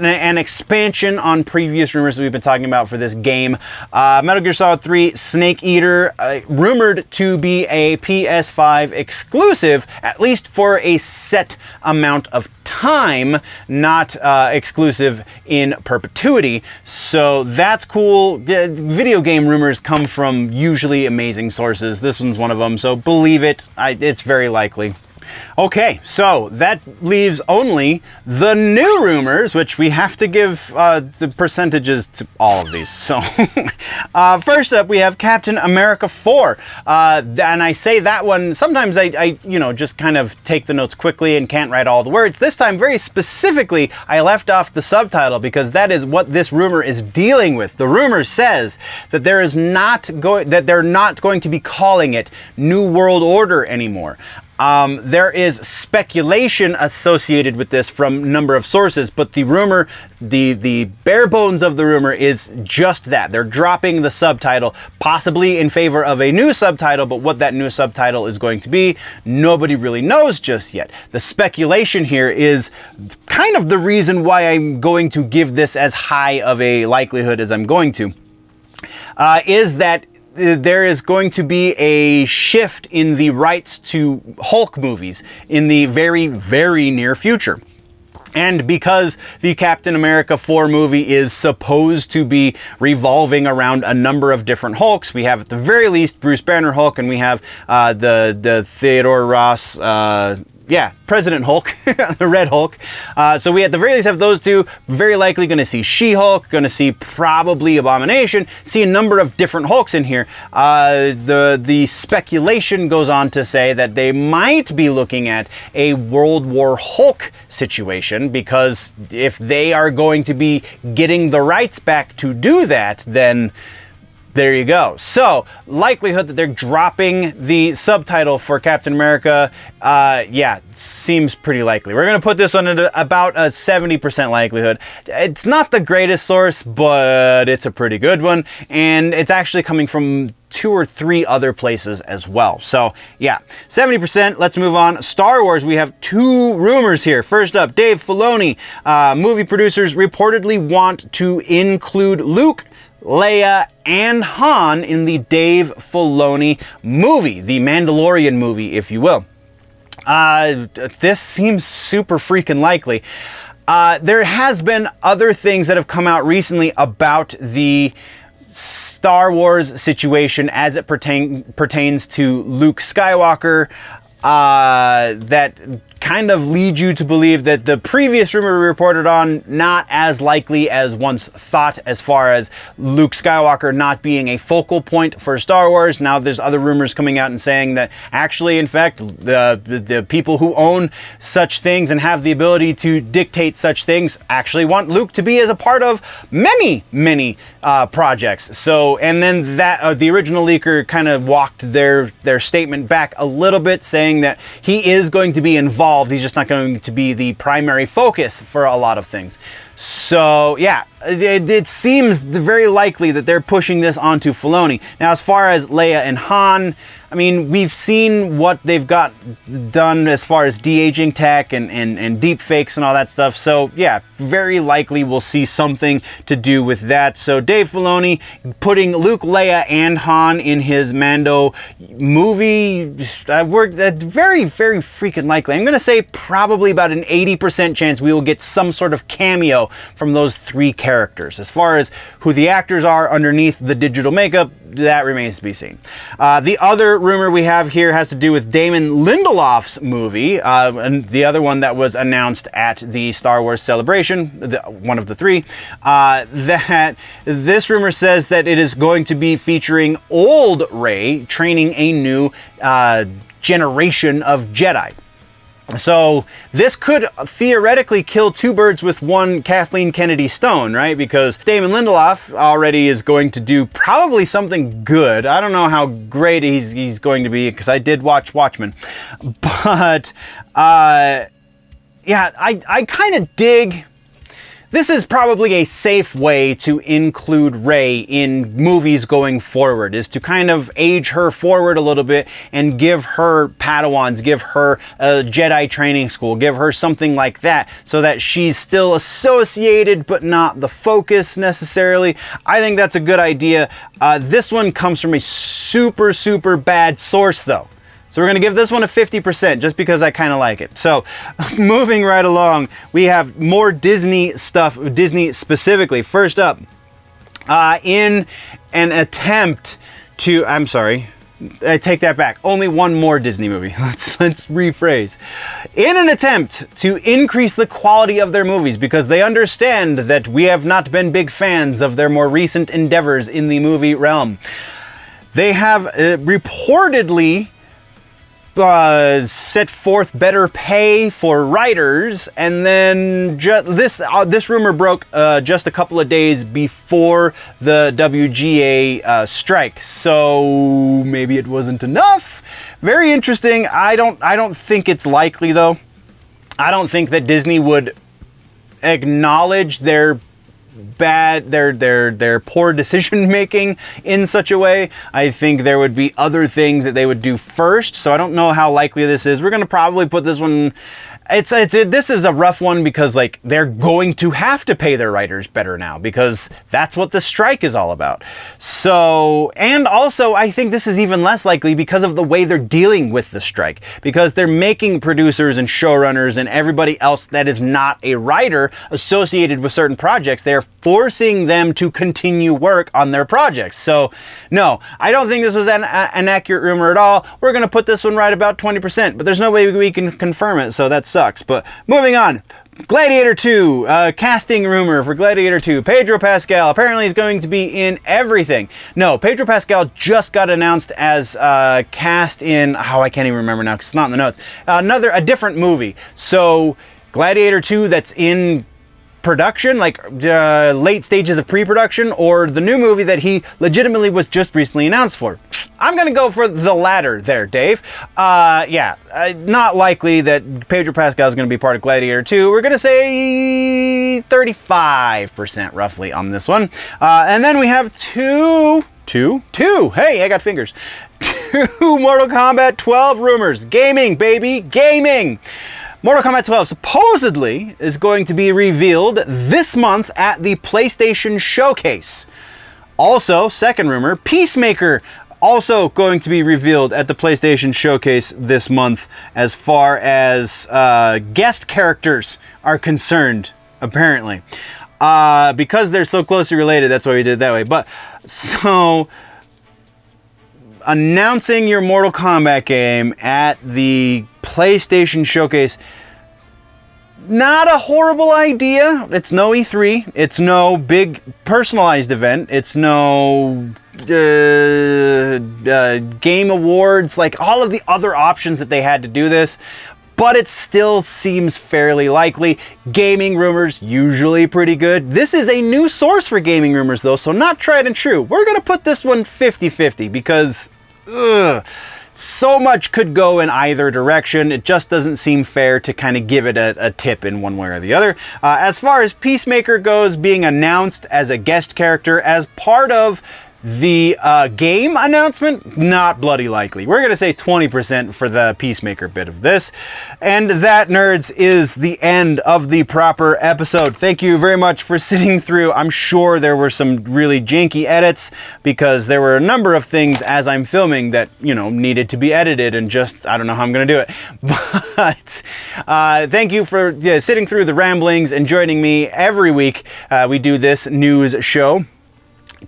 S1: an expansion on previous rumors that we've been talking about for this game. Metal Gear Solid 3 Snake Eater, rumored to be a PS5 exclusive, at least for a set amount of time, not exclusive in perpetuity. So that's cool. Video game rumors come from usually amazing sources. This one's one of them, so believe it. It's very likely. Okay, so that leaves only the new rumors, which we have to give the percentages to all of these. So first up, we have Captain America 4. And I say that one, sometimes I just kind of take the notes quickly and can't write all the words. This time, very specifically, I left off the subtitle because that is what this rumor is dealing with. The rumor says that they're not going to be calling it New World Order anymore. There is speculation associated with this from a number of sources, but the rumor, the bare bones of the rumor is just that. They're dropping the subtitle, possibly in favor of a new subtitle, but what that new subtitle is going to be, nobody really knows just yet. The speculation here is kind of the reason why I'm going to give this as high of a likelihood as I'm going to, is that there is going to be a shift in the rights to Hulk movies in the very, very near future. And because the Captain America 4 movie is supposed to be revolving around a number of different Hulks, we have at the very least Bruce Banner Hulk, and we have the Theodore Ross, President Hulk, the Red Hulk. So we at the very least have those two. Very likely going to see She-Hulk, going to see probably Abomination, see a number of different Hulks in here. The speculation goes on to say that they might be looking at a World War Hulk situation, because if they are going to be getting the rights back to do that, then there you go. So, likelihood that they're dropping the subtitle for Captain America, seems pretty likely. We're going to put this one at about a 70% likelihood. It's not the greatest source, but it's a pretty good one, and it's actually coming from 2 or 3 other places as well. So, yeah, 70%. Let's move on. Star Wars, we have 2 rumors here. First up, Dave Filoni. Movie producers reportedly want to include Luke, Leia, and Han in the Dave Filoni movie, the Mandalorian movie, if you will. This seems super freaking likely. There has been other things that have come out recently about the Star Wars situation as it pertains to Luke Skywalker, that kind of lead you to believe that the previous rumor we reported on, not as likely as once thought, as far as Luke Skywalker not being a focal point for Star Wars. Now there's other rumors coming out and saying that actually, in fact, the people who own such things and have the ability to dictate such things actually want Luke to be as a part of many projects. So, and then that the original leaker kind of walked their statement back a little bit, saying that he is going to be involved. He's just not going to be the primary focus for a lot of things. So yeah, it seems very likely that they're pushing this onto Filoni. Now, as far as Leia and Han, I mean, we've seen what they've got done as far as de-aging tech and deep fakes and all that stuff. So yeah, very likely we'll see something to do with that. So Dave Filoni putting Luke, Leia, and Han in his Mando movie, very, very freaking likely. I'm going to say probably about an 80% chance we will get some sort of cameo from those three characters. As far as who the actors are underneath the digital makeup, that remains to be seen. The other rumor we have here has to do with Damon Lindelof's movie, and the other one that was announced at the Star Wars Celebration, one of the three, that this rumor says that it is going to be featuring old Rey training a new generation of Jedi. So this could theoretically kill two birds with one Kathleen Kennedy stone, right? Because Damon Lindelof already is going to do probably something good. I don't know how great he's going to be, because I did watch Watchmen. But yeah, I kind of dig... This is probably a safe way to include Rey in movies going forward, is to kind of age her forward a little bit and give her Padawans, give her a Jedi training school, give her something like that, so that she's still associated but not the focus necessarily. I think that's a good idea. This one comes from a super, super bad source though. So we're going to give this one a 50% just because I kind of like it. So moving right along, we have more Disney stuff, Disney specifically. First up, in an attempt to, I'm sorry, I take that back. Only one more Disney movie. Let's rephrase. In an attempt to increase the quality of their movies, because they understand that we have not been big fans of their more recent endeavors in the movie realm, they have reportedly set forth better pay for writers, and then this rumor broke just a couple of days before the WGA strike. So maybe it wasn't enough. Very interesting. I don't think it's likely though. I don't think that Disney would acknowledge their poor decision making in such a way. I think there would be other things that they would do first, so I don't know how likely this is. We're going to probably put this one... This is a rough one, because like they're going to have to pay their writers better now, because that's what the strike is all about. So, and also I think this is even less likely because of the way they're dealing with the strike, because they're making producers and showrunners and everybody else that is not a writer associated with certain projects, they're forcing them to continue work on their projects. So no, I don't think this was an accurate rumor at all. We're going to put this one right about 20%, but there's no way we can confirm it, so that's sucks. But moving on, Gladiator 2, casting rumor for Gladiator 2. Pedro Pascal apparently is going to be in everything. No, Pedro Pascal just got announced as cast in, I can't even remember now because it's not in the notes, a different movie. So Gladiator 2 that's in production, like late stages of pre-production, or the new movie that he legitimately was just recently announced for. I'm gonna go for the latter there, Dave. Yeah, not likely that Pedro Pascal is gonna be part of Gladiator 2. We're gonna say 35% roughly on this one. And then we have two, hey, I got fingers. 2 Mortal Kombat 12 rumors. Gaming, baby, gaming. Mortal Kombat 12 supposedly is going to be revealed this month at the PlayStation Showcase. Also, second rumor, Peacemaker also going to be revealed at the PlayStation Showcase this month as far as guest characters are concerned, apparently. Because they're so closely related, that's why we did it that way. But, so, announcing your Mortal Kombat game at the PlayStation Showcase. Not a horrible idea. It's no E3. It's no big personalized event. It's no game awards, like all of the other options that they had to do this. But it still seems fairly likely. Gaming rumors, usually pretty good. This is a new source for gaming rumors though, so not tried and true. We're gonna put this one 50-50 because, so much could go in either direction. It just doesn't seem fair to kind of give it a tip in one way or the other. As far as Peacemaker goes, being announced as a guest character as part of the game announcement, not bloody likely. We're gonna say 20% for the Peacemaker bit of this. And that, nerds, is the end of the proper episode. Thank you very much for sitting through. I'm sure there were some really janky edits because there were a number of things as I'm filming that, you know, needed to be edited and just, I don't know how I'm gonna do it. But thank you for sitting through the ramblings and joining me every week. We do this news show.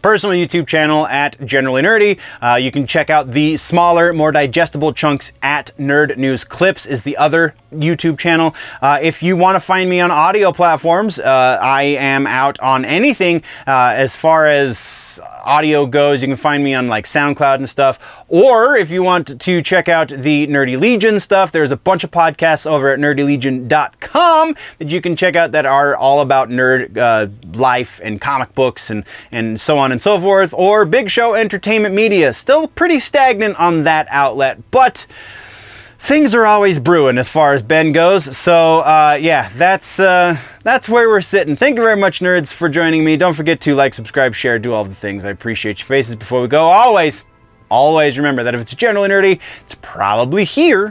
S1: Personal YouTube channel at Generally Nerdy. You can check out the smaller, more digestible chunks at Nerd News Clips is the other YouTube channel. If you want to find me on audio platforms, I am out on anything as far as audio goes. You can find me on like SoundCloud and stuff. Or if you want to check out the Nerdy Legion stuff, there's a bunch of podcasts over at nerdylegion.com that you can check out that are all about nerd life and comic books and so on and so forth. Or Big Show Entertainment Media, still pretty stagnant on that outlet, but things are always brewing as far as Ben goes. So yeah, that's where we're sitting. Thank you very much, nerds, for joining me. Don't forget to like, subscribe, share, do all the things. I appreciate your faces. Before we go, always remember that if it's generally nerdy, it's probably here.